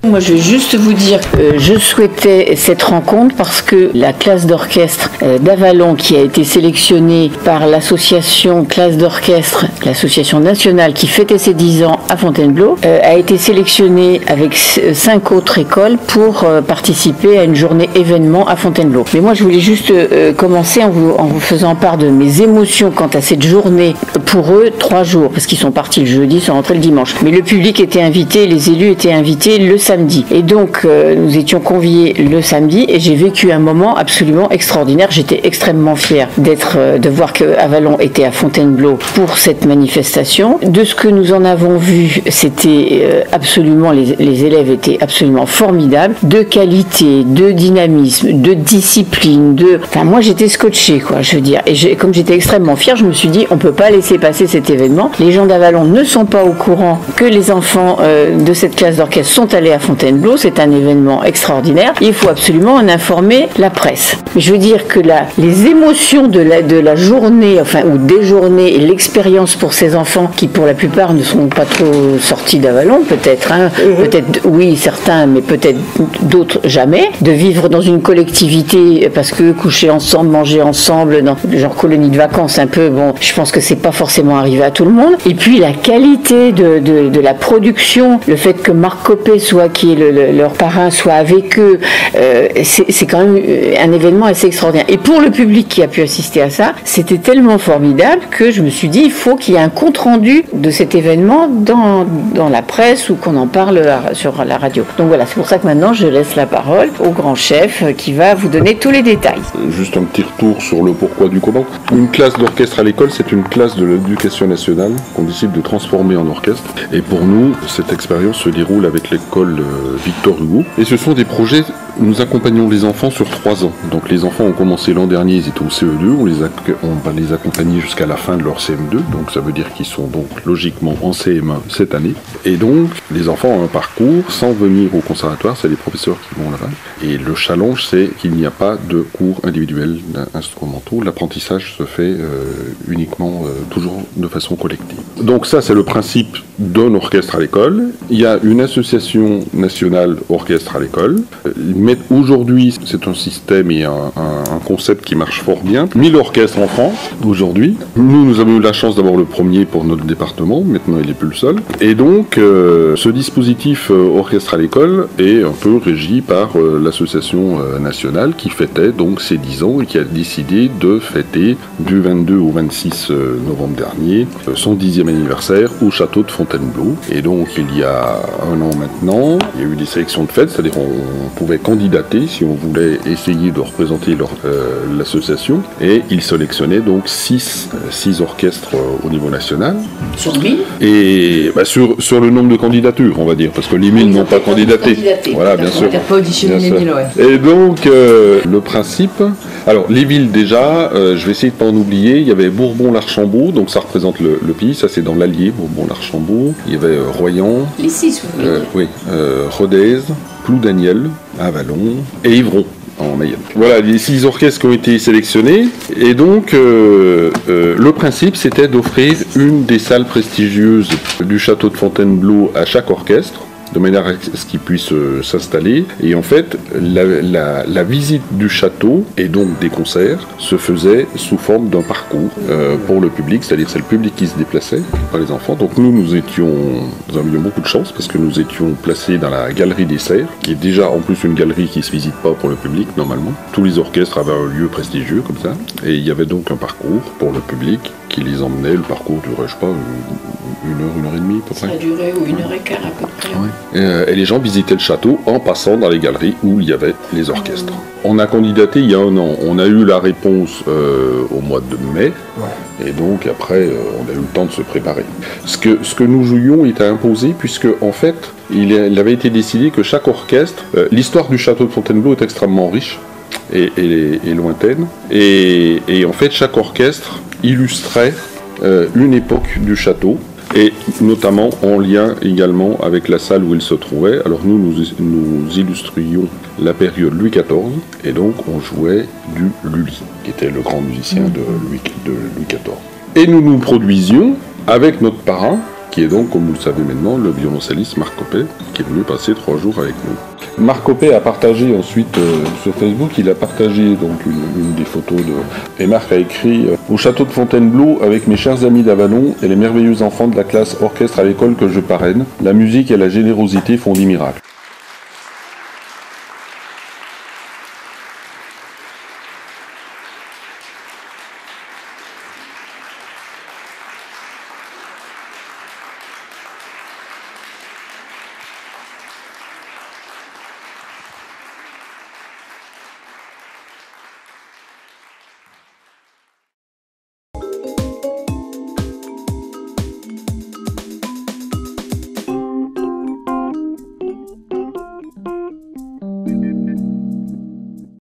Moi, je vais juste vous dire que je souhaitais cette rencontre parce que la classe d'orchestre d'Avallon, qui a été sélectionnée par l'association classe d'orchestre, l'association nationale qui fêtait ses 10 ans à Fontainebleau, a été sélectionnée avec 5 autres écoles pour participer à une journée événement à Fontainebleau. Mais moi, je voulais juste commencer en vous faisant part de mes émotions quant à cette journée. Pour eux, 3 jours, parce qu'ils sont partis le jeudi, ils sont rentrés le dimanche. Mais le public était invité, les élus étaient invités le samedi. Et donc, nous étions conviés le samedi et j'ai vécu un moment absolument extraordinaire. J'étais extrêmement fière de voir que Avallon était à Fontainebleau pour cette manifestation. De ce que nous en avons vu, c'était absolument, les élèves étaient absolument formidables, de qualité, de dynamisme, de discipline, enfin, moi j'étais scotchée, quoi, je veux dire. Et comme j'étais extrêmement fière, je me suis dit, on peut pas laisser passer cet événement. Les gens d'Avallon ne sont pas au courant que les enfants de cette classe d'orchestre sont allés à Fontainebleau. C'est un événement extraordinaire. Il faut absolument en informer la presse. Mais je veux dire que les émotions de la journée, enfin, ou des journées, et l'expérience pour ces enfants qui, pour la plupart, ne sont pas trop sortis d'Avallon, peut-être, hein, peut-être, oui, certains, mais peut-être d'autres jamais, de vivre dans une collectivité, parce que coucher ensemble, manger ensemble, dans genre colonie de vacances un peu, bon, je pense que c'est pas forcément arrivé à tout le monde. Et puis la qualité de la production, le fait que Marc Copé qui est leur parrain, soit avec eux, c'est quand même un événement assez extraordinaire. Et pour le public qui a pu assister à ça, c'était tellement formidable que je me suis dit, il faut qu'il y ait un compte-rendu de cet événement dans la presse ou qu'on en parle sur la radio. Donc voilà, c'est pour ça que maintenant je laisse la parole au grand chef qui va vous donner tous les détails. Juste un petit retour sur le pourquoi du comment. Une classe d'orchestre à l'école, c'est une classe de l'éducation nationale qu'on décide de transformer en orchestre. Et pour nous, cette expérience se déroule avec l'école Victor Hugo. Et ce sont des projets, nous accompagnons les enfants sur 3 ans. Donc les enfants ont commencé l'an dernier, ils étaient au CE2, on va les accompagner jusqu'à la fin de leur CM2, donc ça veut dire qu'ils sont donc logiquement en CM1 cette année. Et donc les enfants ont un parcours sans venir au conservatoire, c'est les professeurs qui vont là-bas. Et le challenge, c'est qu'il n'y a pas de cours individuels instrumentaux, l'apprentissage se fait uniquement toujours de façon collective. Donc ça, c'est le principe d'un orchestre à l'école. Il y a une association nationale orchestre à l'école. Mais aujourd'hui, c'est un système et un concept qui marche fort bien. 1000 orchestres en France, aujourd'hui. Nous avons eu la chance d'avoir le premier pour notre département. Maintenant, il n'est plus le seul. Et donc, ce dispositif orchestre à l'école est un peu régi par l'association nationale qui fêtait donc ses 10 ans et qui a décidé de fêter du 22 au 26 novembre dernier son 10e anniversaire au château de Fontainebleau. Et donc, il y a un an maintenant, il y a eu des sélections de fêtes, c'est-à-dire on pouvait candidater si on voulait essayer de représenter l'association. Et ils sélectionnaient donc 6 orchestres au niveau national. Sur 1000 ? Et sur le nombre de candidatures, on va dire, parce que les 1000 n'ont pas candidaté. Voilà, bien sûr. On n'a pas auditionné les 1000, ouais. Et donc, le principe... Alors, les villes, déjà, je vais essayer de ne pas en oublier. Il y avait Bourbon-l'Archambault, donc ça représente le pays, ça c'est dans l'Allier, Bourbon-l'Archambault. Il y avait Royan. Les 6, vous voulez dire. Oui, Rodez, Ploudaniel, Avallon et Yvron. En Mayenne. Voilà les 6 orchestres qui ont été sélectionnés et donc le principe c'était d'offrir une des salles prestigieuses du château de Fontainebleau à chaque orchestre de manière à ce qu'ils puissent s'installer. Et en fait, la visite du château et donc des concerts se faisait sous forme d'un parcours pour le public, c'est-à-dire c'est le public qui se déplaçait, pas les enfants. Donc nous avions beaucoup de chance parce que nous étions placés dans la galerie des Serres, qui est déjà en plus une galerie qui se visite pas pour le public normalement. Tous les orchestres avaient un lieu prestigieux comme ça, et il y avait donc un parcours pour le public qui les emmenait. Le parcours durait, je sais pas, 1 heure et demie à peu près. Ça a duré 1h15 à peu près. Ouais. Et les gens visitaient le château en passant dans les galeries où il y avait les orchestres. On a candidaté il y a 1 an. On a eu la réponse au mois de mai. Ouais. Et donc après, on a eu le temps de se préparer. Ce que nous jouions était imposé puisque en fait, il avait été décidé que chaque orchestre, l'histoire du château de Fontainebleau est extrêmement riche et lointaine. Et en fait, chaque orchestre illustrait une époque du château, et notamment en lien également avec la salle où il se trouvait. Alors nous illustrions la période Louis XIV, et donc on jouait du Lully, qui était le grand musicien de Louis XIV. Et nous produisions, avec notre parrain, qui est donc, comme vous le savez maintenant, le violoncelliste Marc Coppet, qui est venu passer 3 jours avec nous. Marc Coppet a partagé ensuite sur Facebook, il a partagé donc une des photos et Marc a écrit au château de Fontainebleau avec mes chers amis d'Avallon et les merveilleux enfants de la classe orchestre à l'école que je parraine, la musique et la générosité font des miracles.